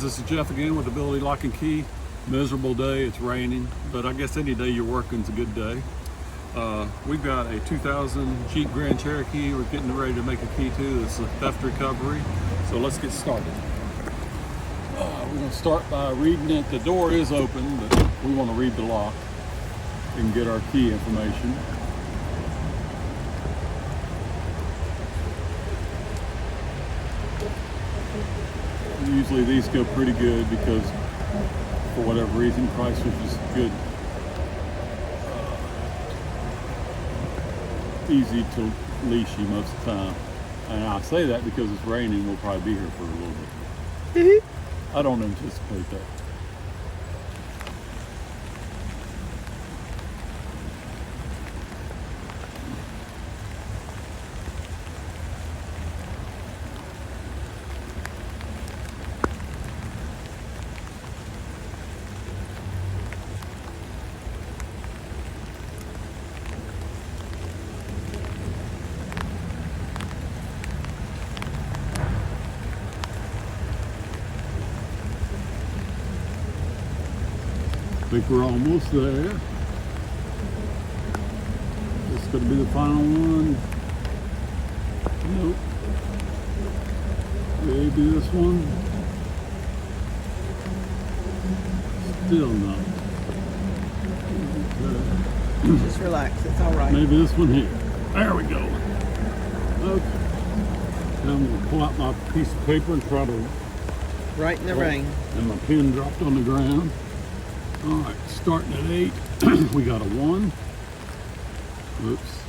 this is Jeff again with Ability Lock and Key. Miserable day, it's raining, but I guess any day you're working is a good day. We've got a 2000 Jeep Grand Cherokee we're getting ready to make a key to. It's a theft recovery, so let's get started. We're going to start by reading it. The door is open, but we want to read the lock and get our key information. Usually these go pretty good because for whatever reason price was just good, easy to leash you most of the time. And I say that because it's raining, we'll probably be here for a little bit. I don't anticipate that. I think we're almost there. This is going to be the final one. Nope. Maybe this one. Still not. Okay. Just relax, it's all right. Maybe this one here. There we go. Okay. Now I'm going to pull out my piece of paper and try to... Right in the rain. And my pen dropped on the ground. All right, starting at 8, we got a 1. Oops.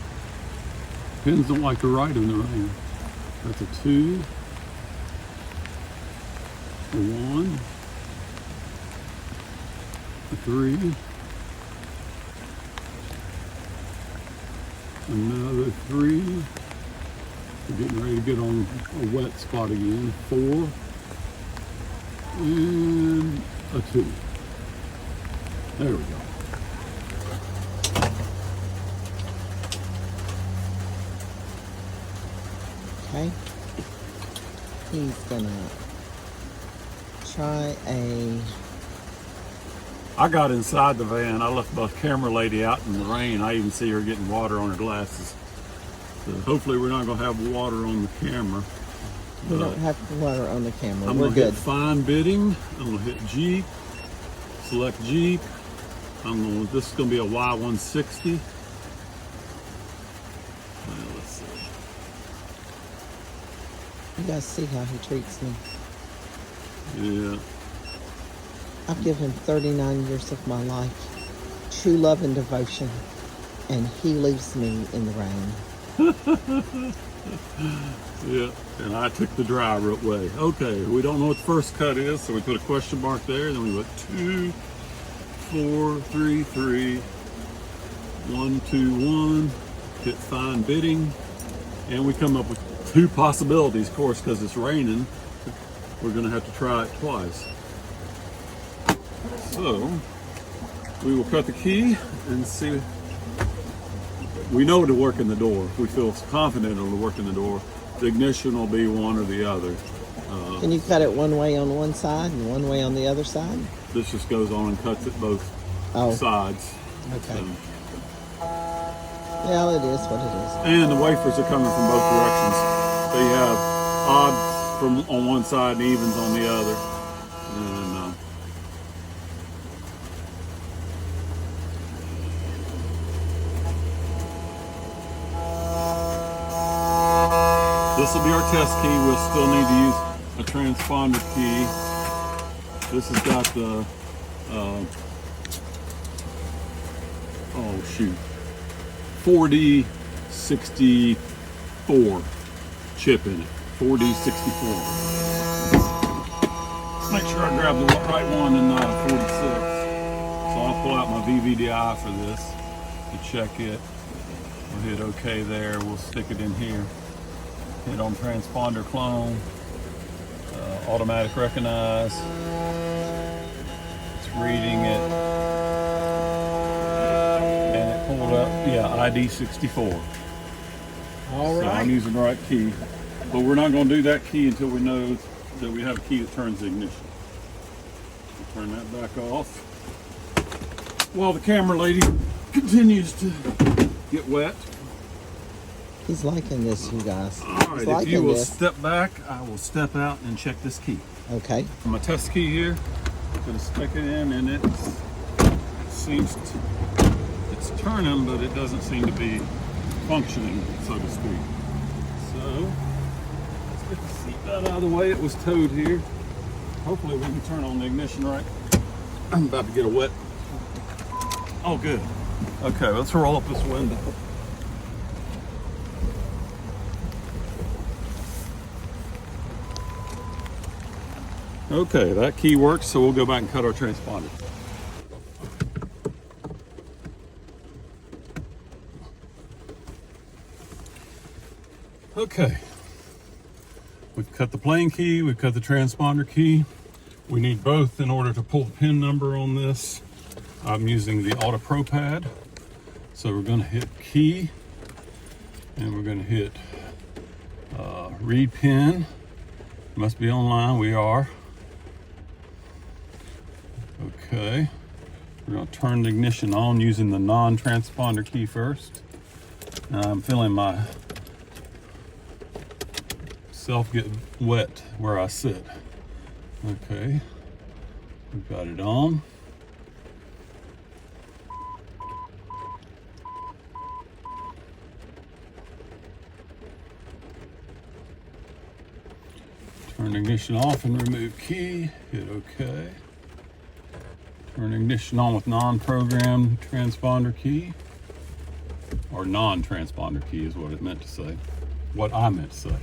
Pens don't like to write in the rain. That's a 2. A 1. A 3. Another 3. We're getting ready to get on a wet spot again. 4. And a 2. There we go. Okay. He's gonna try a... I got inside the van. I left the camera lady out in the rain. I even see her getting water on her glasses. So hopefully we're not gonna have water on the camera. We don't have water on the camera. I'm We're gonna good. hit fine bidding. I'm gonna hit Jeep. Select Jeep. This is going to be a Y160. Let's see. You guys see how he treats me. Yeah. I've given him 39 years of my life, true love and devotion, and he leaves me in the rain. Yeah, and I took the dry way. Okay, we don't know what the first cut is, so we put a question mark there, then we put 2, 4, 3, 3, 1, 2, 1, hit fine bidding, and we come up with 2 possibilities. Of course, because it's raining, we're going to have to try it twice. So we will cut the key and see. We know it'll work in the door. We feel confident it'll work in the door. The ignition will be one or the other. Can you cut it one way on one side and one way on the other side? This just goes on and cuts it both sides. Okay. So, yeah, it is what it is. and the wafers are coming from both directions. They have odds from on one side and evens on the other. And this will be our test key. We'll still need to use a transponder key. This has got the, oh shoot, 4D64 chip in it. 4D64. Make sure I grab the right one and not a 46. So I'll pull out my VVDI for this to check it. We'll hit OK there. We'll stick it in here. Hit on transponder clone. Automatic recognize. It's reading it. And it pulled up, yeah, ID 64. All So right. I'm using the right key. But we're not going to do that key until we know that we have a key that turns the ignition. Turn that back off. While the camera lady continues to get wet. He's liking this, you guys. All He's right, if liking you will this. step back, I will step out and check this key. Okay. I'm gonna test key here. Gonna stick it in, and it seems it's turning, but it doesn't seem to be functioning, so to speak. So let's get the seat out of the way. It was towed here. Hopefully we can turn on the ignition right. I'm about to get a wet. Oh, good. Okay, let's roll up this window. Okay, that key works, so we'll go back and cut our transponder. Okay, we've cut the plain key, we've cut the transponder key. We need both in order to pull the pin number on this. I'm using the Auto Pro pad. So we're gonna hit key, and we're gonna hit read pin. Must be online, we are. Okay, we're going to turn the ignition on using the non-transponder key first. I'm feeling myself get wet where I sit. Okay, we've got it on. Turn ignition off and remove key, hit OK. Turn ignition on with non-programmed transponder key, or non-transponder key is what it meant to say, what I meant to say.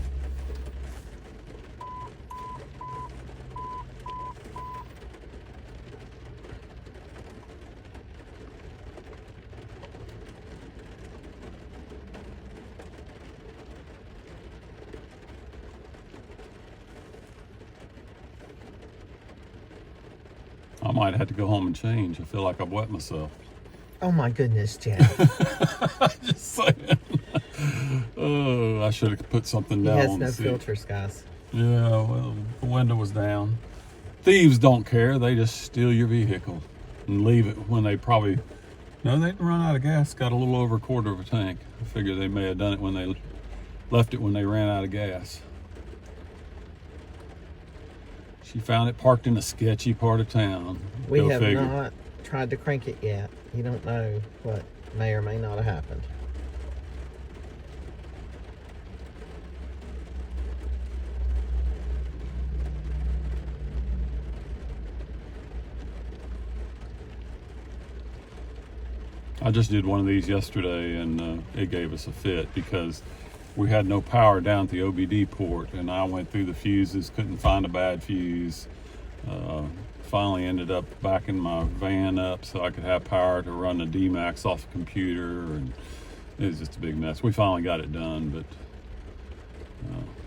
I might have to go home and change. I feel like I've wet myself. Oh my goodness, Jack. Just saying. Oh, I should have put something down. He has on no the seat. filters, guys. Yeah, well, the window was down. Thieves don't care. They just steal your vehicle and leave it when they probably... No, they run out of gas. Got a little over a quarter of a tank. I figure they may have done it when they left it when they ran out of gas. She found it parked in a sketchy part of town. We Go have figure. not tried to crank it yet. You don't know what may or may not have happened. I just did one of these yesterday, and it gave us a fit because we had no power down at the OBD port, and I went through the fuses, couldn't find a bad fuse. Finally ended up backing my van up so I could have power to run the D-Max off the computer, and it was just a big mess. We finally got it done, but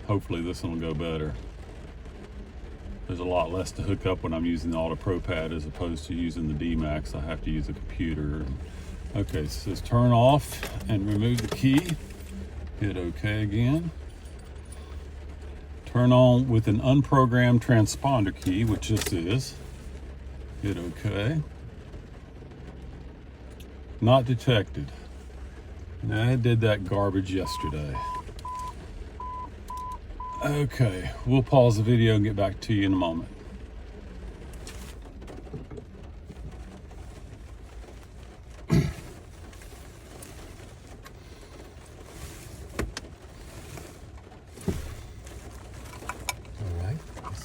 hopefully this one will go better. There's a lot less to hook up when I'm using the Auto Pro pad as opposed to using the D-Max. I have to use a computer. Okay, so it says turn off and remove the key. Hit OK again. Turn on with an unprogrammed transponder key, which this is. Hit OK. Not detected. Now, I did that garbage yesterday. Okay, we'll pause the video and get back to you in a moment.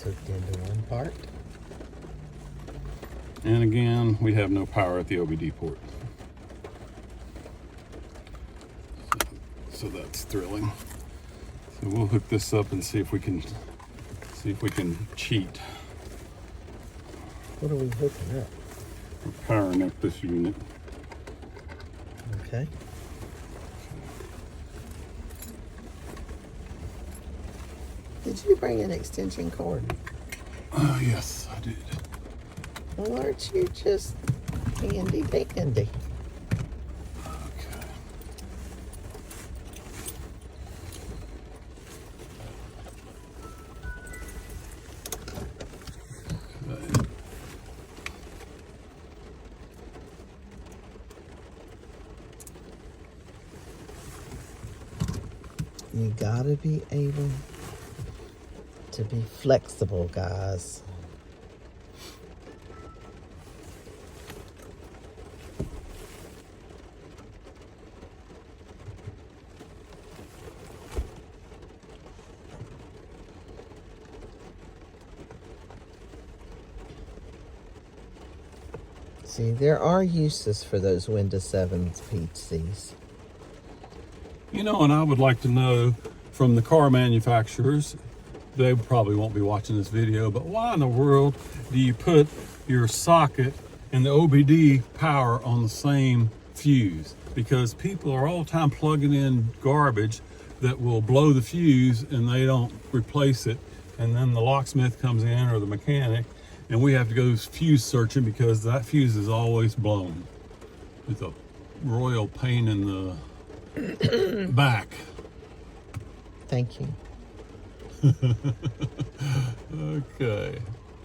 Hooked into one part. And again, we have no power at the OBD port. So that's thrilling. So we'll hook this up and see if we can cheat. What are we hooking up? We're powering up this unit. Okay. Did you bring an extension cord? Yes, I did. Well, aren't you just handy dandy? Okay. You gotta be able to be flexible, guys. See, there are uses for those Windows 7s PCs. You know, and I would like to know from the car manufacturers, they probably won't be watching this video, but why in the world do you put your socket and the OBD power on the same fuse? Because people are all the time plugging in garbage that will blow the fuse and they don't replace it. And then the locksmith comes in or the mechanic and we have to go fuse searching because that fuse is always blown. It's a royal pain in the back. Thank you. Okay.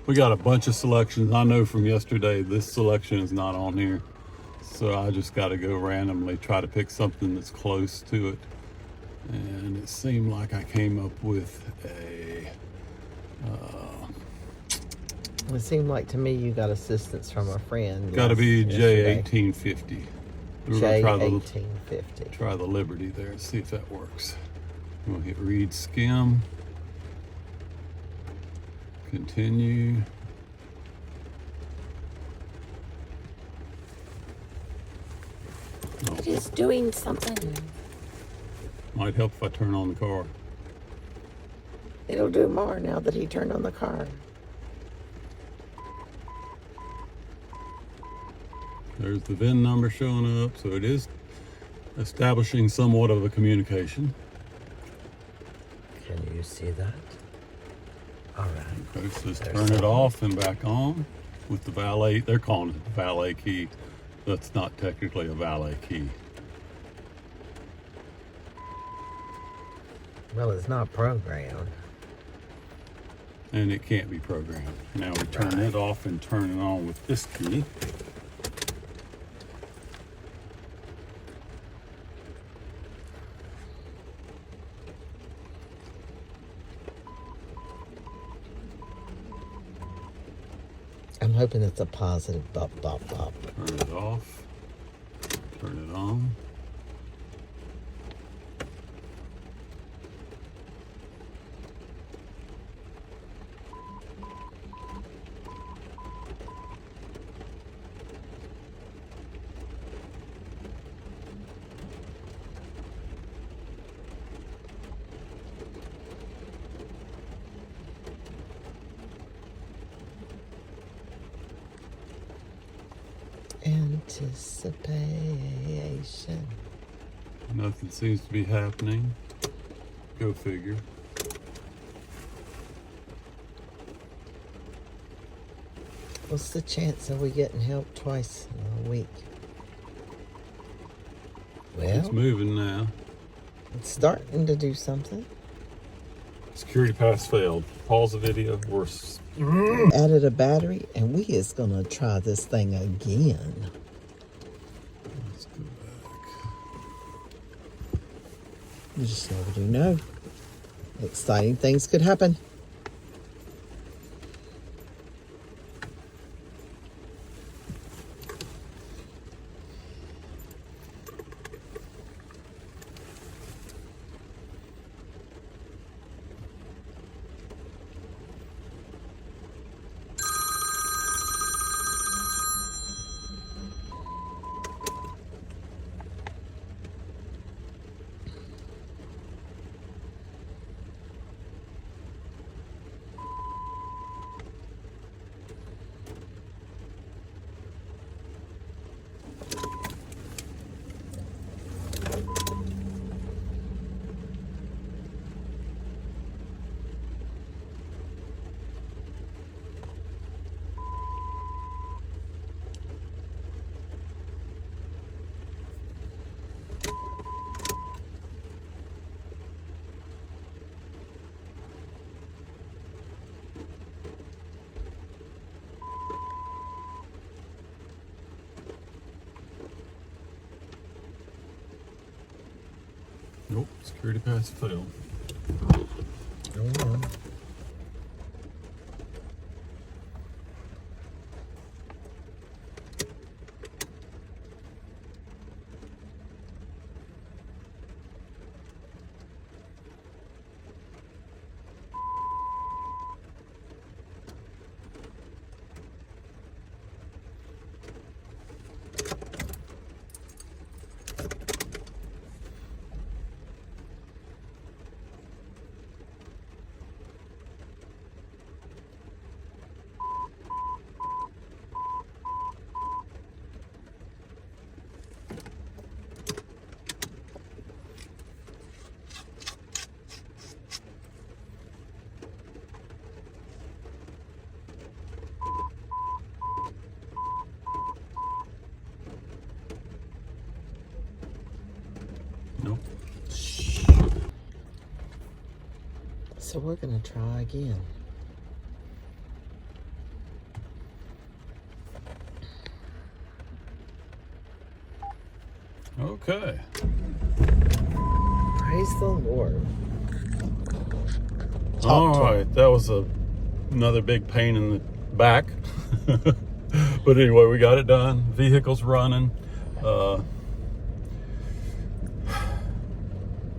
We got a bunch of selections. I know from yesterday this selection is not on here. So I just got to go randomly try to pick something that's close to it. And it seemed like I came up with a... It seemed like to me you got assistance from a friend. Got to be yesterday. J1850. We're going to J1850. try the Liberty there and see if that works. We'll hit read skim. Continue. Oh, It is doing something. might help if I turn on the car. It'll do more now that he turned on the car. There's the VIN number showing up, so it is establishing somewhat of a communication. Can you see that? All right. Okay, so let's turn it off and back on with the valet. They're calling it the valet key. That's not technically a valet key. Well, it's not programmed. And it can't be programmed. Now we turn it off and turn it on with this key. I'm hoping it's a positive bop, bop, bop. Turn it off. Turn it on. Anticipation. Nothing seems to be happening. Go figure. What's the chance of we getting help twice in a week? Well, It's moving now. it's starting to do something. Security pass failed. Pause the video. Added a battery, and we is gonna try this thing again. Let's go back. You just never do know. Exciting things could happen. Nope, security pass failed. Go on. Nope. So we're gonna try again. Okay. Praise the Lord. All right, that was another big pain in the back. But anyway, we got it done. Vehicle's running.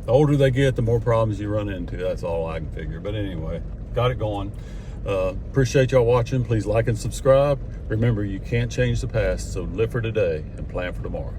The older they get, the more problems you run into. That's all I can figure. But anyway, got it going. Appreciate y'all watching. Please like and subscribe. Remember, you can't change the past, so live for today and plan for tomorrow.